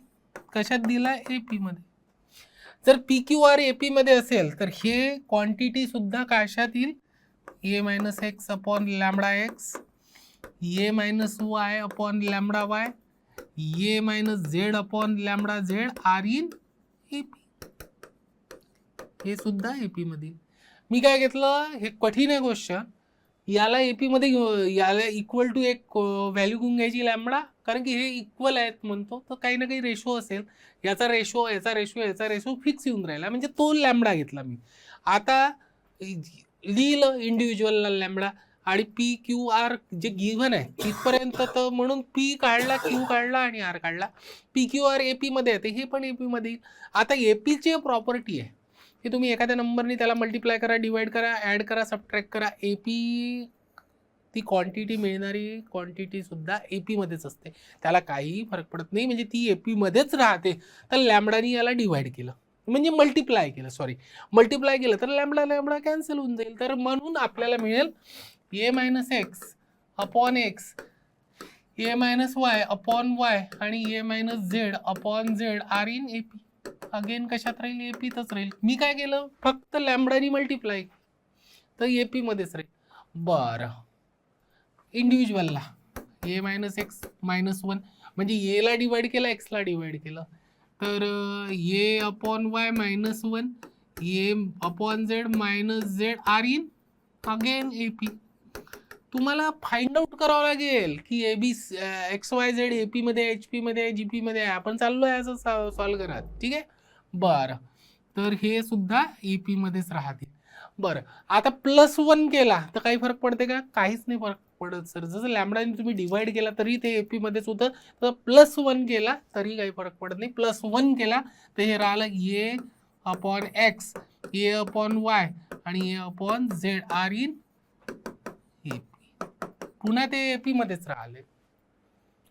कशात दिला, एपी मध्ये. जर पी क्यू आर एपी मध्ये असेल तर हे क्वांटिटी सुद्धा कशात येईल, A minus X upon lambda X, A minus Y upon lambda Y, A minus Z upon lambda Z are in AP. हे सुद्धा एपी मध्ये. मी काय घेतलं, हे कठीण आहे क्वेश्चन, याला एपी मध्ये याला इक्वल टू एक व्हॅल्यू घेऊन घ्यायची लॅमडा कारण की हे इक्वल आहेत म्हणतो, तर काही ना काही रेशो असेल, याचा रेशो याचा रेशो याचा रेशो फिक्स येऊन राहिला, म्हणजे तो लॅम्बडा घेतला मी. आता लिहिलं इंडिव्हिज्युअलला लॅम्बडा, आणि पी क्यू आर जे गिव्हन आहे तिथपर्यंत, तर म्हणून पी काढला, क्यू काढला आणि आर काढला. पी क्यू आर एपी मध्ये येते, हे पण एपी मध्ये येईल. आता एपीची प्रॉपर्टी आहे की तुम्ही एखाद्या नंबरने त्याला मल्टिप्लाय करा, डिवाइड करा, ऍड करा, सबट्रॅक्ट करा, एपी ती क्वांटिटी मिळणारी क्वांटिटी सुद्धा एपी मध्येच असते, त्याला काहीही फरक पडत नाही, म्हणजे ती एपी मध्येच राहते. तर लॅम्बडानी याला डिवाइड केलं, म्हणजे मल्टिप्लाय केलं, मल्टिप्लाय केलं तर लॅम्बडा लॅम्बडा कॅन्सल होऊन जाईल. तर म्हणून आपल्याला मिळेल A minus X upon X, A minus Y upon Y आणि A minus Z upon Z are in AP. Again कशात राहील? एपीतच राहील. मी काय केलं? फक्त लॅम्बडानी मल्टिप्लाय, तर एपी मध्येच राहील. बरं, इंडिव्हिज्युअलला A minus X minus one, म्हणजे एला डिवाइड केला, एक्सला डिवाइड केलं, तर A upon Y minus one, A upon Z minus Z are in again AP. तुम्हाला फाइंड आउट करावं लागेल की A B X Y Z AP मध्ये, एच पी मध्ये, जीपी मध्ये आहे. आपण चाललो आहे असं सॉल्व करत, ठीक आहे. बरं, तर हे सुद्धा एपी मध्येच राहतील. बरं, आता +1 केला तर काही फरक पडते का? काहीच नाही फरक पडत सर. जसं लॅम्बडाने तुम्ही डिवाइड केला तरी ते एपी मध्येच होतं, तर +1 केला तरी काही फरक पडत नाही. +1 केला तर हे राहिलं A upon X, A upon Y आणि A upon Z are in AP. पुन्हा ते एपी मध्येच राहिले,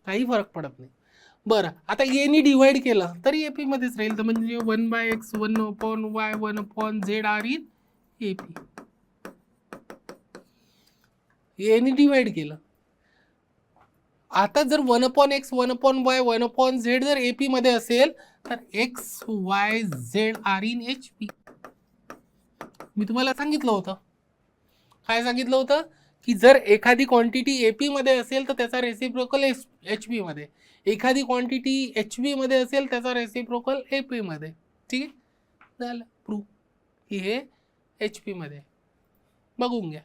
काही फरक पडत नाही. बरं, आता एनी डिवाइड केलं तरी एपी मध्येच राहील, तर म्हणजे 1/x 1 upon Y 1 upon Z are in AP. Any divide केलं. आता जर 1 upon X 1 upon Y 1 upon Z जर एपी मध्ये असेल, तर X Y Z are in H P. मी तुम्हाला सांगितलं होतं, काय सांगितलं होतं की जर एखादी क्वांटिटी एपी मध्ये असेल तर त्याचा रेसिप्रोकल एच पी मध्ये, एखादी क्वांटिटी एच पी मध्ये असेल त्याचा रेसिप्रोकल एपी मध्ये. ठीक आहे, झालं प्रूफ की हे एच पी मध्ये. बघून घ्या.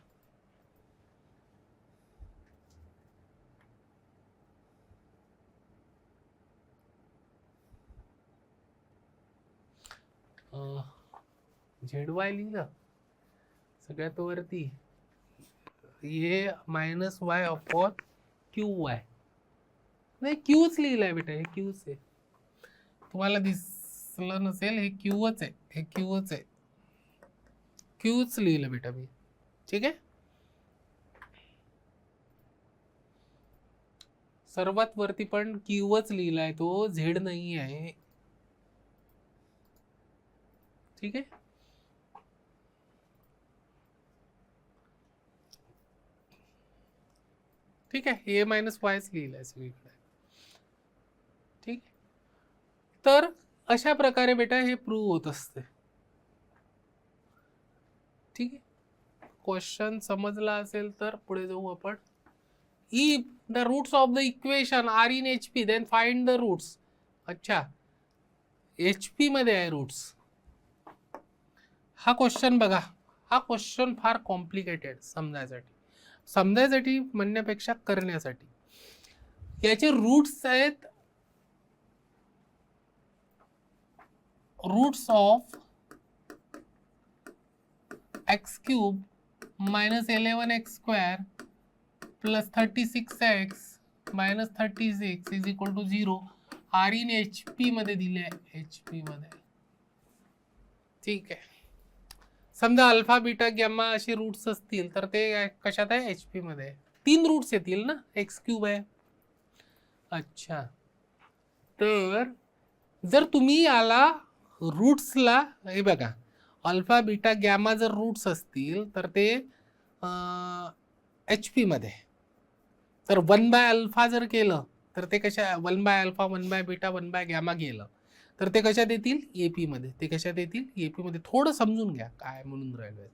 झेड वाय लिहिलं सगळ्यात वरती, A minus Y upon Q Y, नाही क्यूच लिहिलाय बेटा, हे क्यूच आहे. तुम्हाला दिसलं नसेल, हे क्यूच आहे, हे क्यूच आहे, क्यूच लिहिलं बेटा मी. ठीक आहे, सर्वात वरती पण क्यूच लिहिलाय, तो झेड नाही आहे. ठीक आहे, ठीक आहे, ए मायनस वायच लिहिलाय सगळीकडे. ठीक आहे, तर अशा प्रकारे बेटा हे प्रूव्ह होत असते. ठीक आहे, क्वेश्चन समजला असेल तर पुढे जाऊ आपण. If the roots of the equation are in HP, then find the roots. अच्छा, HP मध्ये आहे रूट्स. हा क्वेश्चन बघा, हा क्वेश्चन फार कॉम्प्लिकेटेड समजायसाठी म्हणण्यापेक्षा करण्यासाठी. याचे रूट्स आहेत, roots of X cube minus 11x square plus 36x minus 36 is equal to 0 are in H P मध्ये दिले आहे, एच पी मध्ये. ठीक आहे, समजा अल्फा बीटा गॅमा असे रूट्स असतील तर ते कशात आहे? एच पी मध्ये. 3 रूट्स येतील ना, एक्स क्यूब आहे. अच्छा, तर जर तुम्ही याला रूट्सला, हे बघा, अल्फा बीटा गॅमा जर रूट्स असतील तर ते एच पी मध्ये, तर 1/अल्फा जर केलं तर ते कशा, 1/अल्फा 1/बीटा 1/गॅमा गेलं तर ते कशात येतील? एपी मध्ये. ते कशात येतील? एपी मध्ये. थोडं समजून घ्या काय म्हणून राहिलोय.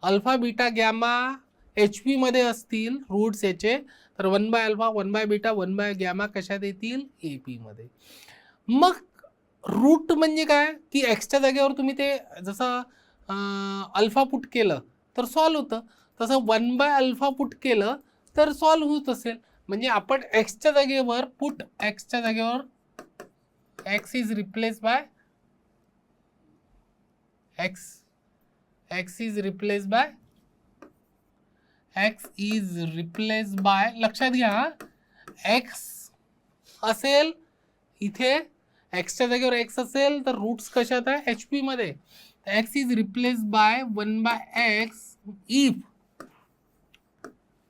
Alpha beta gamma H P मध्ये असतील रूट्स याचे, तर 1/अल्फा 1/बीटा 1/गॅमा कशात येतील? एपी मध्ये. मग रूट म्हणजे काय की एक्सच्या जागेवर तुम्ही ते जसं अल्फा पुट केलं तर सॉल्व होतं, तसं 1/अल्फा पुट केलं तर सॉल्व होत असेल. म्हणजे आपण एक्सच्या जागेवर पुट एक्सच्या जागेवर x is replace bye x is replace bye लक्षात घ्या एक्स असेल इथे एक्सच्या जागेवर एक्स असेल तर रूट्स कशात आहे HP मध्ये x is replace by 1/x if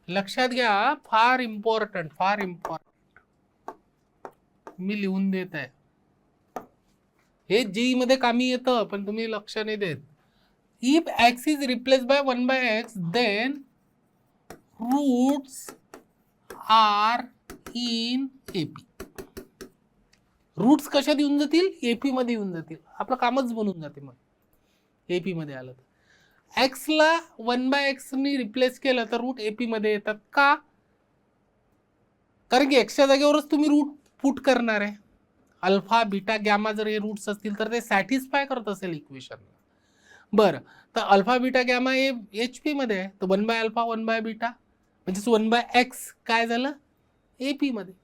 लक्षात घ्या फार इम्पॉर्टंट मी लिहून देत आहे हे जी मध्ये कामी येतं पण तुम्ही लक्ष नाही देत if x is replace by 1/x then roots are in AP roots कशात येऊन जातील AP मध्ये येऊन जातील आपलं कामच बनून जाते मग AP मध्ये आलं तर x ला 1/x नी रिप्लेस केलं तर रूट AP मध्ये येतात का कारण की x च्या जागेवरच तुम्ही रूट पुट करणार आहे अल्फा बीटा गॅमा जर हे रूट्स असतील तर ते सॅटिस्फाय करत असेल इक्वेशनला बरं तर अल्फा बीटा गॅमा हे HP मध्ये आहे तर 1/अल्फा 1/बीटा म्हणजेच 1/x काय झालं AP मध्ये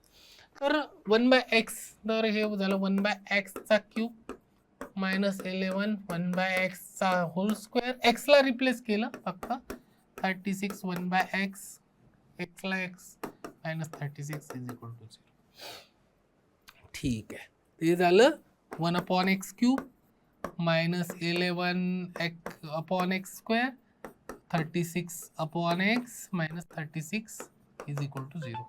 तर 1/x तर हे झालं 1/x चा क्यूब मायनस 11 1/x चा होल स्क्वेअर x ला रिप्लेस केलं फक्त 36 1/x x ला x minus 36 is equal to 0 ठीक आहे ते झालं 1/x cube minus 11/x square 36/x minus 36 is equal to 0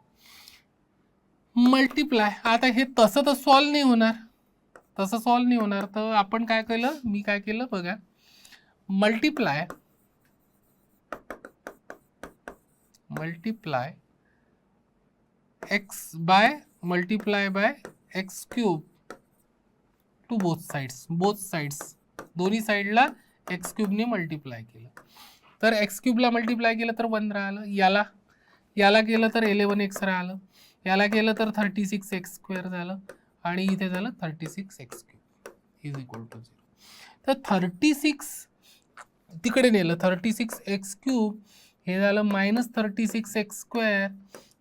multiply आता हे तसं तर सॉल्व नाही होणार तर आपण काय केलं मी काय केलं बघा multiply x by multiply by x cube to both sides दोन्ही साइडला x क्यूब ने मल्टिप्लाय केलं तर x क्यूब ला मल्टिप्लाय केलं तर 1 राहिलं याला केलं तर 11x राहिलं याला केलं तर 36x स्क्वेअर झालं आणि इथे झालं 36x cube is equal to 0 तर 36 तिकडे नेलं 36x क्यूब हे झालं मायनस 36x स्क्वेअर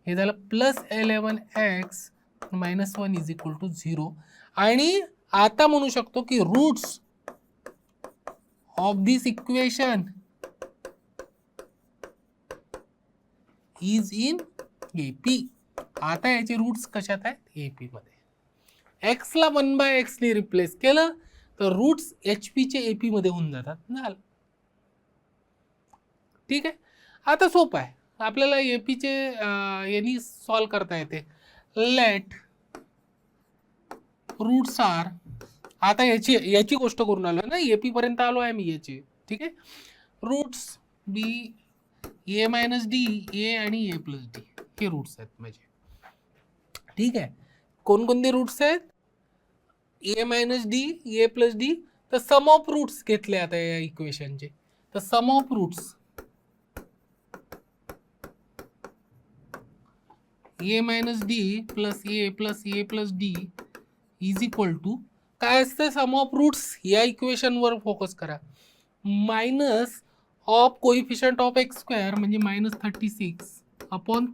हे झालं plus 11x minus 1 is equal to 0 आणि आता म्हणू शकतो की roots of this equation is in AP आता याचे रूट्स कशात आहेत AP मध्ये x ला 1/x ने रिप्लेस केलं तर रूट्स HP चे AP मध्ये होऊन जातात झालं ठीक आहे आता सोपं आहे आपल्याला AP चे यांनी सॉल्व करता येते लेट रूट्स आर आता याची गोष्ट करून आलो ना AP पर्यंत आलो आहे मी याची ठीक आहे roots B A minus D A आणि A प्लस D हे रूट्स आहेत माझे ठीक आहे कोणकोणते रूट्स आहेत A minus D A plus D तर सम ऑफ रूट्स घेतले आता या इक्वेशनचे तर sum of roots A minus D plus A plus D is equal to काय असतं सम ऑफ रूट्स या इक्वेशन वर फोकस करा minus of coefficient of x square म्हणजे minus 36 upon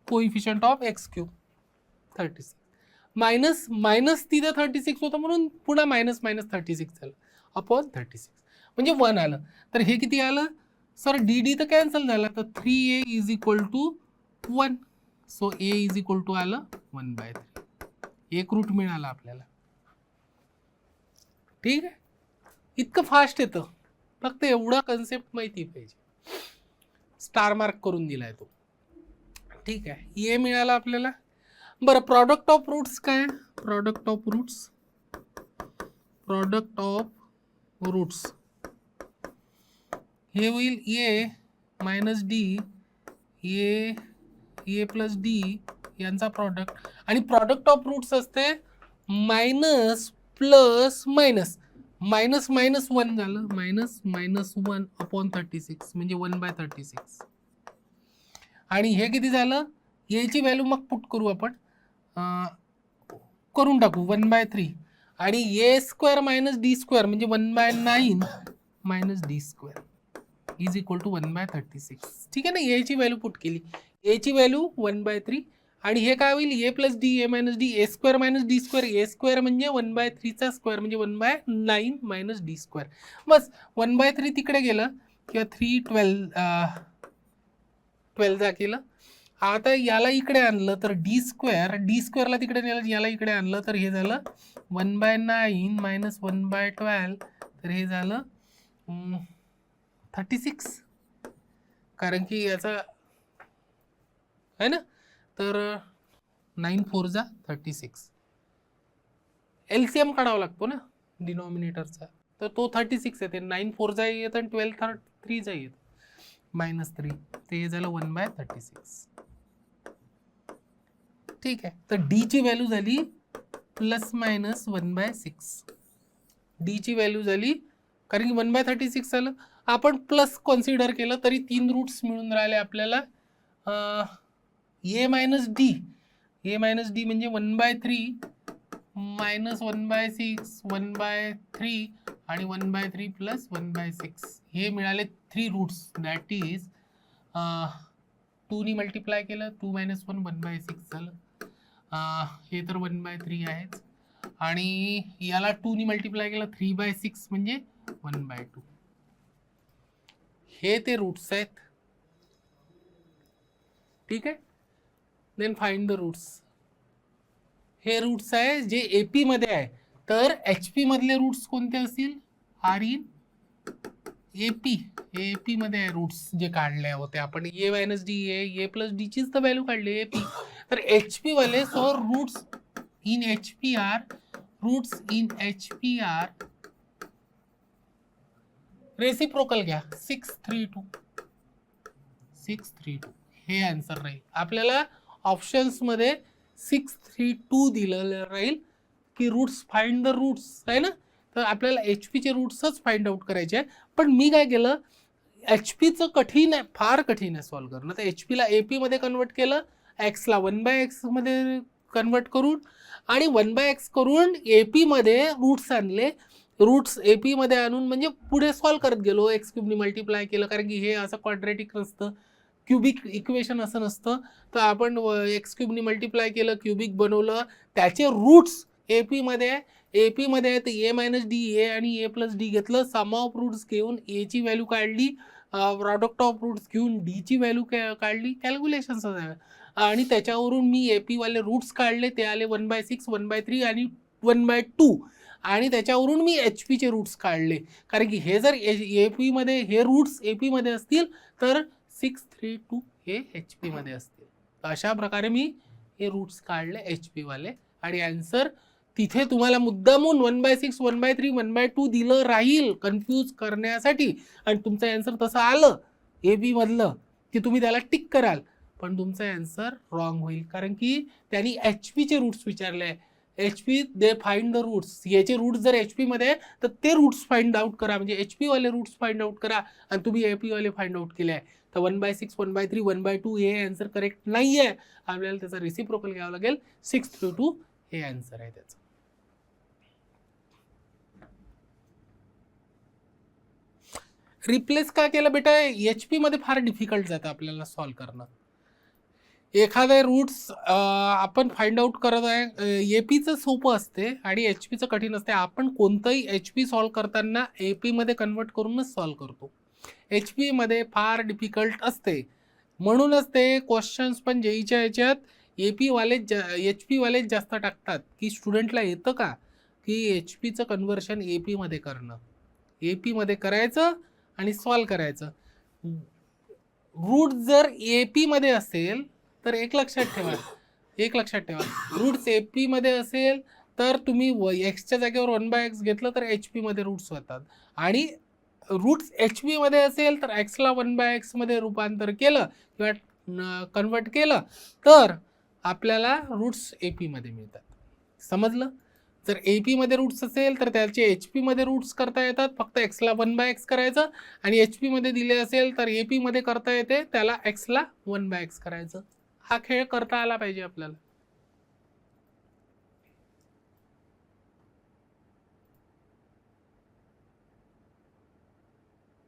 coefficient of x cube 36 minus तिथं 36 होतं म्हणून पुन्हा मायनस 36 झालं अपॉन 36 म्हणजे 1 आलं तर हे किती आलं सर dd तर कॅन्सल झाला तर 3a is equal to 1 so a is equal to आलं 1/3 एक रूट मिळाला आपल्याला ठीक आहे इतकं फास्ट येतं फक्त एवढा कन्सेप्ट माहिती पाहिजे स्टार मार्क करून दिलाय तो ठीक आहे ए मिळाला आपल्याला बरं प्रॉडक्ट ऑफ रूट्स काय प्रॉडक्ट ऑफ रूट्स हे होईल A minus D A plus D यांचा प्रॉडक्ट आणि प्रॉडक्ट ऑफ रूट्स असते minus plus minus minus minus 1 झालं मायनस 1 अपॉन 36 म्हणजे 1/36 आणि हे किती झालं याची व्हॅल्यू मग पुट करू आपण करून टाकू 1/3 आणि A square minus D square म्हणजे 1/9 minus D square is equal to 1/36 ठीक आहे ना याची व्हॅल्यू पुट केली याची व्हॅल्यू 1/3 आणि हे काय होईल, A plus D A minus D, A square minus D square, A square म्हणजे 1/3चा स्क्वेअर म्हणजे 1/9 मायनस डी स्क्वेअर. बस 1/3 तिकडे गेलं किंवा 3 12 केलं. आता याला इकडे आणलं तर डी स्क्वेअरला तिकडे नेलं, याला इकडे आणलं तर हे झालं 1/9 मायनस 1/12, तर हे झालं 36. कारण की याचा आहे ना, तर 9 4 जा 36. LCM काढावा लागतो ना डिनॉमिनेटरचा, तर तो 36 येते. 9 4 जा येतं आणि 12 3 जा येतं, -3, ते हे झालं 1/36. ठीक आहे. तर डी ची व्हॅल्यू झाली प्लस मायनस 1/6. डी ची व्हॅल्यू झाली, कारण की 1/36 झालं. आपण प्लस कन्सिडर केलं तरी 3 रूट्स मिळून राहिले आपल्याला. ए मायनस डी म्हणजे 1/3 मायनस 1/6 1/3 आणि 1/3 प्लस 1/6, हे मिळाले 3 रूट्स. दॅट इज 2 नी मल्टिप्लाय केलं, 2 - 1 1/6 झालं. हे तर 1/3 आहेच, आणि याला 2 नी मल्टिप्लाय केलं 3/6 म्हणजे 1/2. हे ते रूट्स आहेत. ठीक आहे. Then find the roots. हे रूट्स आहे जे एपी मध्ये आहे. तर एचपी मधले रूट्स कोणते असतील, आर इन एपी. एपी मध्ये आहे रूट्स जे काढले होते आपण, A minus D A plus D चीच तर व्हॅल्यू काढली एपी. तर एचपी वाले, so roots in HP are reciprocal घ्या 632. हे आन्सर राहील आपल्याला. ऑप्शन्स मध्ये 632 दिलेलं राहील की रूट्स, फाइंड द रूट्स आहे ना. तर आपल्याला एचपी चे रूट्सच फाइंड आउट करायचे आहे. पण मी काय केलं, एचपीचं कठीण आहे, फार कठीण आहे सॉल्व्ह करणं. तर एचपीला एपी मध्ये कन्वर्ट केलं, एक्सला 1/x मध्ये कन्वर्ट करून, आणि 1/x करून एपी मध्ये रूट्स आणले. रूट्स एपी मध्ये आणून म्हणजे पुढे सॉल्व्ह करत गेलो. एक्स क्यूबनी मल्टिप्लाय केलं, कारण की हे असं क्वाड्रेटिक नसतं, क्युबिक इक्वेशन असं नसतं. तर आपण एक्स क्यूबनी मल्टिप्लाय केलं, क्युबिक बनवलं, त्याचे रूट्स एपी मध्ये आहे. तर ए मायनस डी ए आणि ए प्लस डी घेतलं, सम ऑफ रूट्स घेऊन ए ची व्हॅल्यू काढली, प्रॉडक्ट ऑफ रूट्स घेऊन डी ची व्हॅल्यू काढली, कॅल्क्युलेशन्स. आणि त्याच्यावरून मी एपी वाले रूट्स काढले, ते आले 1/6 1/3 आणि 1/2. आणि त्याच्यावरून मी एच पीचे रूट्स काढले, कारण की हे जर एपी मध्ये, हे रूट्स एपी मध्ये असतील तर 632 हे एच पी मध्ये असतील. अशा प्रकारे मी हे रूट्स काढले एच पी वाले. आणि आन्सर तिथे तुम्हाला मुद्दामून 1/6 1/3 1/2 दिलं राहील कन्फ्यूज करण्यासाठी, आणि तुमचं आन्सर तसं आलं एपी मधलं की तुम्ही त्याला टिक कराल, पण तुमचा आन्सर रॉंग होईल, कारण की त्यांनी एच पीचे रूट्स विचारले. H P they find the roots, याचे रूट्स जर एच पी मध्ये आहे तर ते रूट्स फाइंड आउट करा, म्हणजे एच पी वाले रूट्स फाइंड आउट करा, आणि तुम्ही एपी वाले फाइंड आउट केले आहे. तर 1/6 1/3 1/2 हे आन्सर करेक्ट नाही आहे. आपल्याला त्याचा रेसिप्रोकल घ्यावा लागेल. 632 हे आन्सर आहे त्याचं. रिप्लेस का केलं बेटा, एच पी मध्ये फार डिफिकल्ट जातं आपल्याला सॉल्व्ह करणं. एखादे रूट्स आपण फाइंड आउट करत आहे, एपीचं सोपं असते आणि एच पीचं कठीण असते. आपण कोणतंही एच पी सॉल्व्ह करताना एपी मध्ये कन्वर्ट करूनच सॉल्व्ह करतो. एच पी मध्ये फार डिफिकल्ट असते, म्हणूनच ते क्वेश्चन्स पण जेईच्या याच्यात एच पी वालेच जास्त टाकतात, की स्टुडंटला येतं का की एच पीचं कन्व्हर्शन एपी मध्ये करणं, एपी मध्ये करायचं आणि सॉल्व्ह करायचं. रूट जर एपी मध्ये असेल तर एक लक्षात ठेवा, रूट्स एपी मध्ये असेल तर तुम्ही एक्सच्या जागेवर 1/x घेतलं तर एच पी मध्ये रूट्स होतात, आणि रूट्स एच पी मध्ये असेल तर एक्सला 1/x मध्ये रूपांतर केलं किंवा कन्वर्ट केलं तर आपल्याला रूट्स एपी मध्ये मिळतात. समजलं? जर एपी मध्ये रूट्स असेल तर त्याचे एच पी मध्ये रूट्स करता येतात, फक्त एक्सला 1/x करायचं, आणि एच पी मध्ये दिले असेल तर एपी मध्ये करता येते, त्याला एक्सला 1/x करायचं. हा खेळ करता आला पाहिजे आपल्याला.